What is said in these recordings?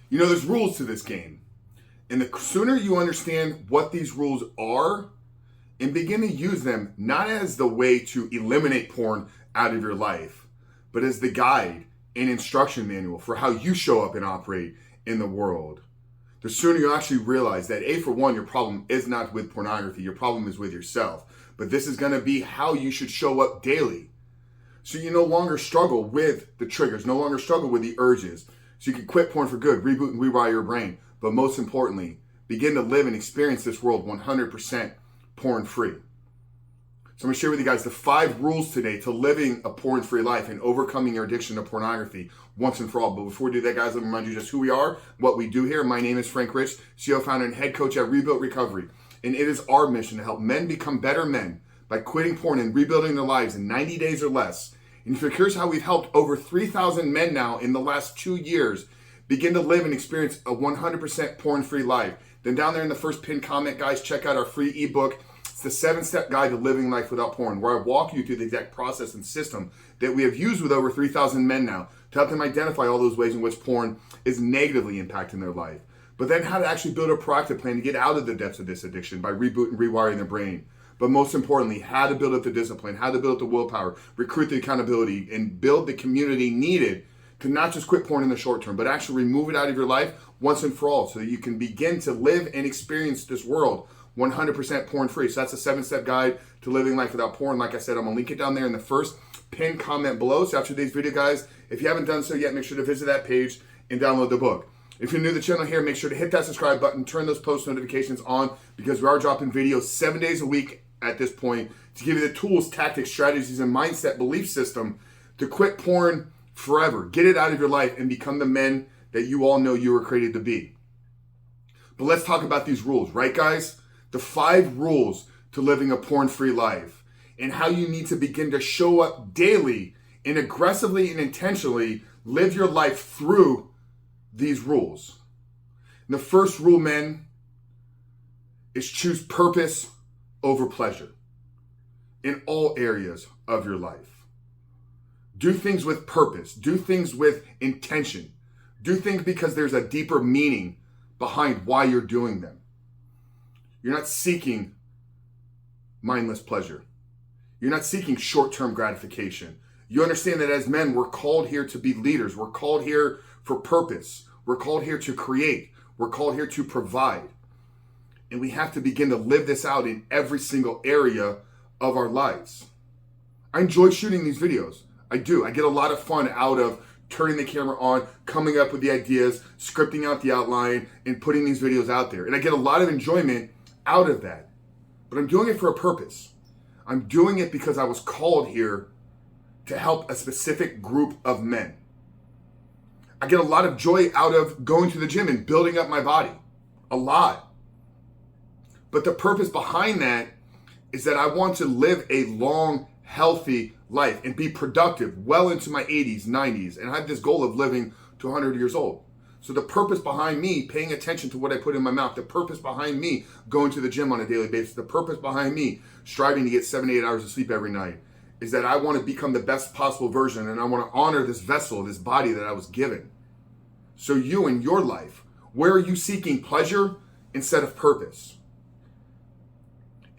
You know, there's rules to this game. And the sooner you understand what these rules are and begin to use them not as the way to eliminate porn out of your life, but as the guide and instruction manual for how you show up and operate in the world, the sooner you actually realize that, for one, your problem is not with pornography, your problem is with yourself. But this is going to be how you should show up daily. So you no longer struggle with the triggers, no longer struggle with the urges. So you can quit porn for good, reboot and rewire your brain. But most importantly, begin to live and experience this world 100% porn free. So I'm going to share with you guys the 5 rules today to living a porn free life and overcoming your addiction to pornography once and for all. But before we do that, guys, let me remind you just who we are, what we do here. My name is Frank Rich, CEO, founder, and head coach at Rebuilt Recovery. And it is our mission to help men become better men by quitting porn and rebuilding their lives in 90 days or less. And if you're curious how we've helped over 3,000 men now in the last 2 years begin to live and experience a 100% porn-free life, then down there in the first pinned comment, guys, check out our free ebook. It's the 7-step guide to living life without porn, where I walk you through the exact process and system that we have used with over 3,000 men now to help them identify all those ways in which porn is negatively impacting their life. But then how to actually build a proactive plan to get out of the depths of this addiction by rebooting and rewiring their brain. But most importantly, how to build up the discipline, how to build up the willpower, recruit the accountability, and build the community needed to not just quit porn in the short term, but actually remove it out of your life once and for all so that you can begin to live and experience this world 100% porn free. So that's a 7-step guide to living life without porn. Like I said, I'm going to link it down there in the first pinned comment below. So after today's video, guys, if you haven't done so yet, make sure to visit that page and download the book. If you're new to the channel here, make sure to hit that subscribe button, turn those post notifications on, because we are dropping videos 7 days a week at this point to give you the tools, tactics, strategies, and mindset belief system to quit porn forever. Get it out of your life and become the men that you all know you were created to be. But let's talk about these rules, right, guys? The 5 rules to living a porn-free life and how you need to begin to show up daily and aggressively and intentionally live your life through these rules. And the first rule, men, is choose purpose over pleasure in all areas of your life. Do things with purpose. Do things with intention. Do things because there's a deeper meaning behind why you're doing them. You're not seeking mindless pleasure. You're not seeking short-term gratification. You understand that as men, we're called here to be leaders. We're called here for purpose. We're called here to create. We're called here to provide. And we have to begin to live this out in every single area of our lives. I enjoy shooting these videos. I do. I get a lot of fun out of turning the camera on, coming up with the ideas, scripting out the outline, and putting these videos out there. And I get a lot of enjoyment out of that. But I'm doing it for a purpose. I'm doing it because I was called here to help a specific group of men. I get a lot of joy out of going to the gym and building up my body. A lot. But the purpose behind that is that I want to live a long, healthy life and be productive well into my 80s, 90s, and I have this goal of living to 100 years old. So the purpose behind me paying attention to what I put in my mouth, the purpose behind me going to the gym on a daily basis, the purpose behind me striving to get 7 to 8 hours of sleep every night is that I want to become the best possible version, and I want to honor this vessel, this body that I was given. So you in your life, where are you seeking pleasure instead of purpose?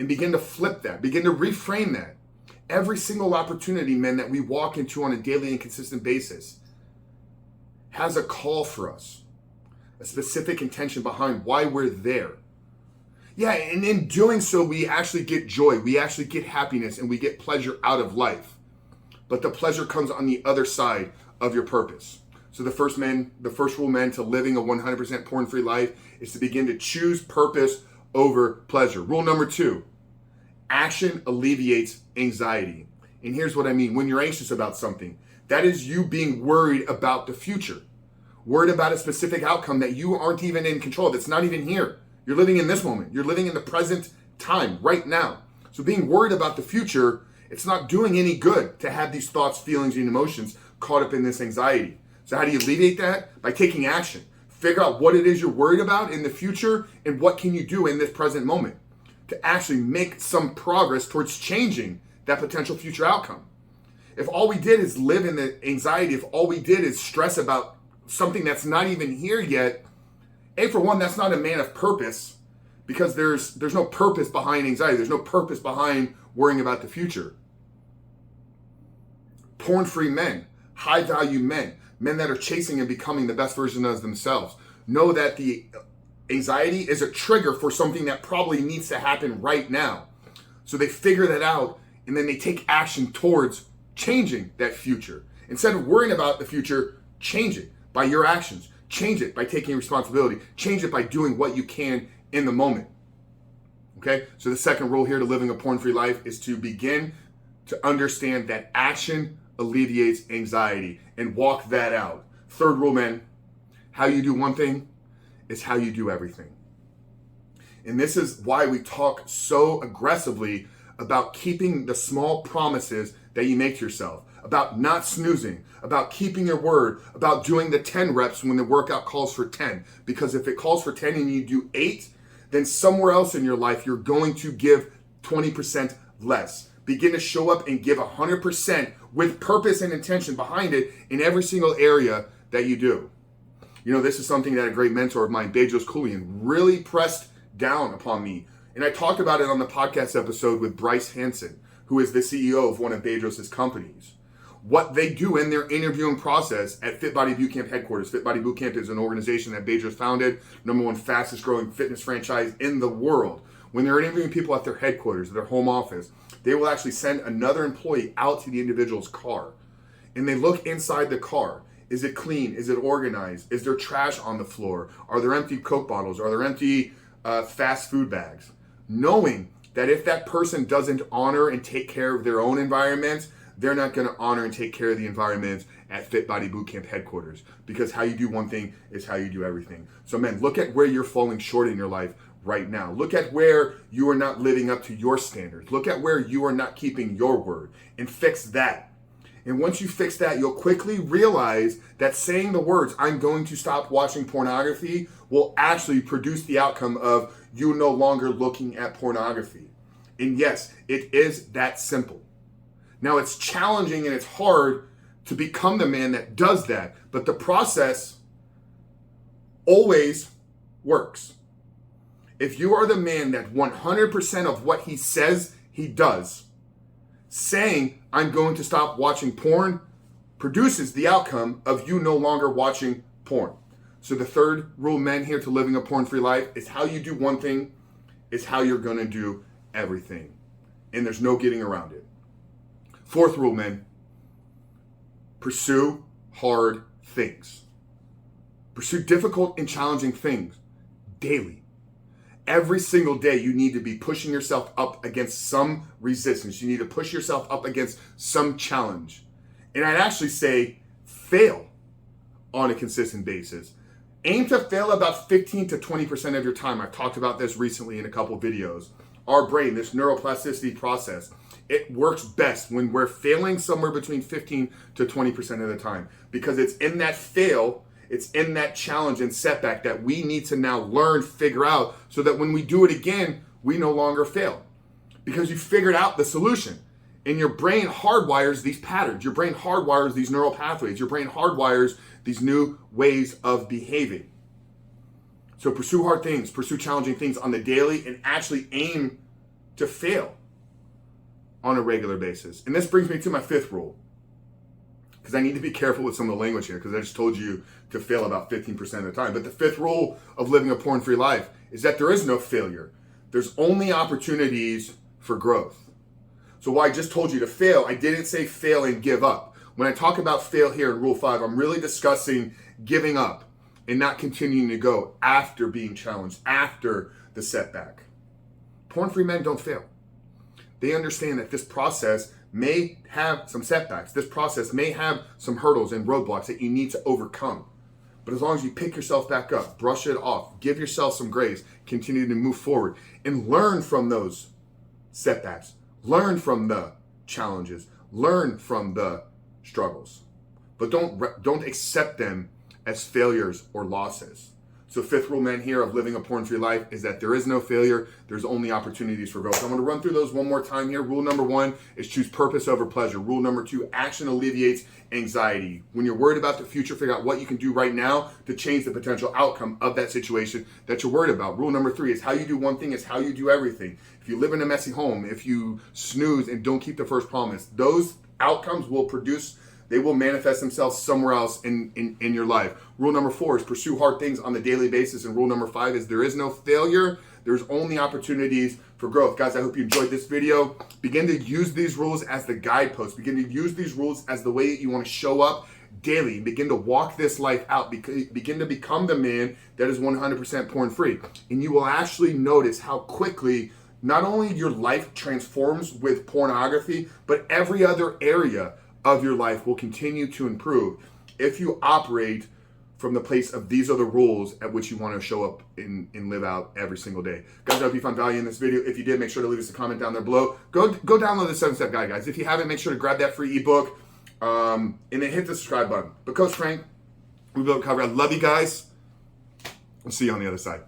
And begin to flip that, begin to reframe that. Every single opportunity, men, that we walk into on a daily and consistent basis has a call for us, a specific intention behind why we're there. Yeah, and in doing so, we actually get joy, we actually get happiness, and we get pleasure out of life. But the pleasure comes on the other side of your purpose. So the first rule, men, to living a 100% porn-free life is to begin to choose purpose over pleasure. Rule number 2, action alleviates anxiety. And here's what I mean. When you're anxious about something, that is you being worried about the future, worried about a specific outcome that you aren't even in control, that's not even here. You're living in this moment. You're living in the present time, right now. So being worried about the future, it's not doing any good to have these thoughts, feelings, and emotions caught up in this anxiety. So how do you alleviate that? By taking action. Figure out what it is you're worried about in the future and what can you do in this present moment to actually make some progress towards changing that potential future outcome. If all we did is live in the anxiety, if all we did is stress about something that's not even here yet, for one, that's not a man of purpose, because there's no purpose behind anxiety. There's no purpose behind worrying about the future. Porn-free men, high-value men that are chasing and becoming the best version of themselves, know that the anxiety is a trigger for something that probably needs to happen right now. So they figure that out, and then they take action towards changing that future. Instead of worrying about the future, change it by your actions. Change it by taking responsibility. Change it by doing what you can in the moment. Okay? So the second rule here to living a porn-free life is to begin to understand that action alleviates anxiety and walk that out. Third rule, men, how you do one thing is how you do everything. And this is why we talk so aggressively about keeping the small promises that you make to yourself, about not snoozing, about keeping your word, about doing the 10 reps when the workout calls for 10. Because if it calls for 10 and you do 8, then somewhere else in your life, you're going to give 20% less. Begin to show up and give 100% with purpose and intention behind it in every single area that you do. You know, this is something that a great mentor of mine, Bedros Keuilian, really pressed down upon me. And I talked about it on the podcast episode with Bryce Hansen, who is the CEO of one of Bedros' companies. What they do in their interviewing process at Fit Body Bootcamp headquarters. Fit Body Bootcamp is an organization that Bedros founded, #1 fastest growing fitness franchise in the world. When they're interviewing people at their headquarters, their home office, they will actually send another employee out to the individual's car. And they look inside the car. Is it clean? Is it organized? Is there trash on the floor? Are there empty Coke bottles? Are there empty fast food bags? Knowing that if that person doesn't honor and take care of their own environment, they're not going to honor and take care of the environment at Fit Body Bootcamp headquarters. Because how you do one thing is how you do everything. So men, look at where you're falling short in your life right now. Look at where you are not living up to your standards. Look at where you are not keeping your word and fix that. And once you fix that, you'll quickly realize that saying the words, I'm going to stop watching pornography, will actually produce the outcome of you no longer looking at pornography. And yes, it is that simple. Now it's challenging and it's hard to become the man that does that, but the process always works. If you are the man that 100% of what he says he does, saying, I'm going to stop watching porn, produces the outcome of you no longer watching porn. So the third rule, men, here to living a porn-free life is how you do one thing is how you're going to do everything. And there's no getting around it. Fourth rule, men, pursue hard things. Pursue difficult and challenging things daily. Every single day, you need to be pushing yourself up against some resistance. You need to push yourself up against some challenge. And I'd actually say fail on a consistent basis. Aim to fail about 15 to 20% of your time. I've talked about this recently in a couple videos. Our brain, this neuroplasticity process, it works best when we're failing somewhere between 15 to 20% of the time. Because it's in that fail, it's in that challenge and setback that we need to now learn, figure out, so that when we do it again, we no longer fail. Because you figured out the solution. And your brain hardwires these patterns. Your brain hardwires these neural pathways. Your brain hardwires these new ways of behaving. So pursue hard things, pursue challenging things on the daily, and actually aim to fail on a regular basis. And this brings me to my fifth rule. Because I need to be careful with some of the language here, because I just told you to fail about 15% of the time. But the fifth rule of living a porn-free life is that there is no failure. There's only opportunities for growth. So while I just told you to fail, I didn't say fail and give up. When I talk about fail here in Rule 5, I'm really discussing giving up and not continuing to go after being challenged, after the setback. Porn-free men don't fail. They understand that this process may have some setbacks. This process may have some hurdles and roadblocks that you need to overcome. But as long as you pick yourself back up, brush it off, give yourself some grace, continue to move forward, and learn from those setbacks. Learn from the challenges. Learn from the struggles. But don't accept them as failures or losses. So fifth rule, man, here of living a porn-free life is that there is no failure. There's only opportunities for growth. I'm going to run through those one more time here. Rule number 1 is choose purpose over pleasure. Rule number 2, action alleviates anxiety. When you're worried about the future, figure out what you can do right now to change the potential outcome of that situation that you're worried about. Rule number 3 is how you do one thing is how you do everything. If you live in a messy home, if you snooze and don't keep the first promise, those outcomes will produce, they will manifest themselves somewhere else in your life. Rule number 4 is pursue hard things on the daily basis. And rule number 5 is there is no failure. There's only opportunities for growth. Guys, I hope you enjoyed this video. Begin to use these rules as the guidepost. Begin to use these rules as the way that you want to show up daily. Begin to walk this life out. Begin to become the man that is 100% porn free. And you will actually notice how quickly not only your life transforms with pornography, but every other area of your life will continue to improve if you operate from the place of these are the rules at which you want to show up and live out every single day. Guys, I hope you found value in this video. If you did, make sure to leave us a comment down there below. Go download the 7-Step Guide, guys. If you haven't, make sure to grab that free ebook and then hit the subscribe button. But Coach Frank, we will cover. I love you guys. I'll see you on the other side.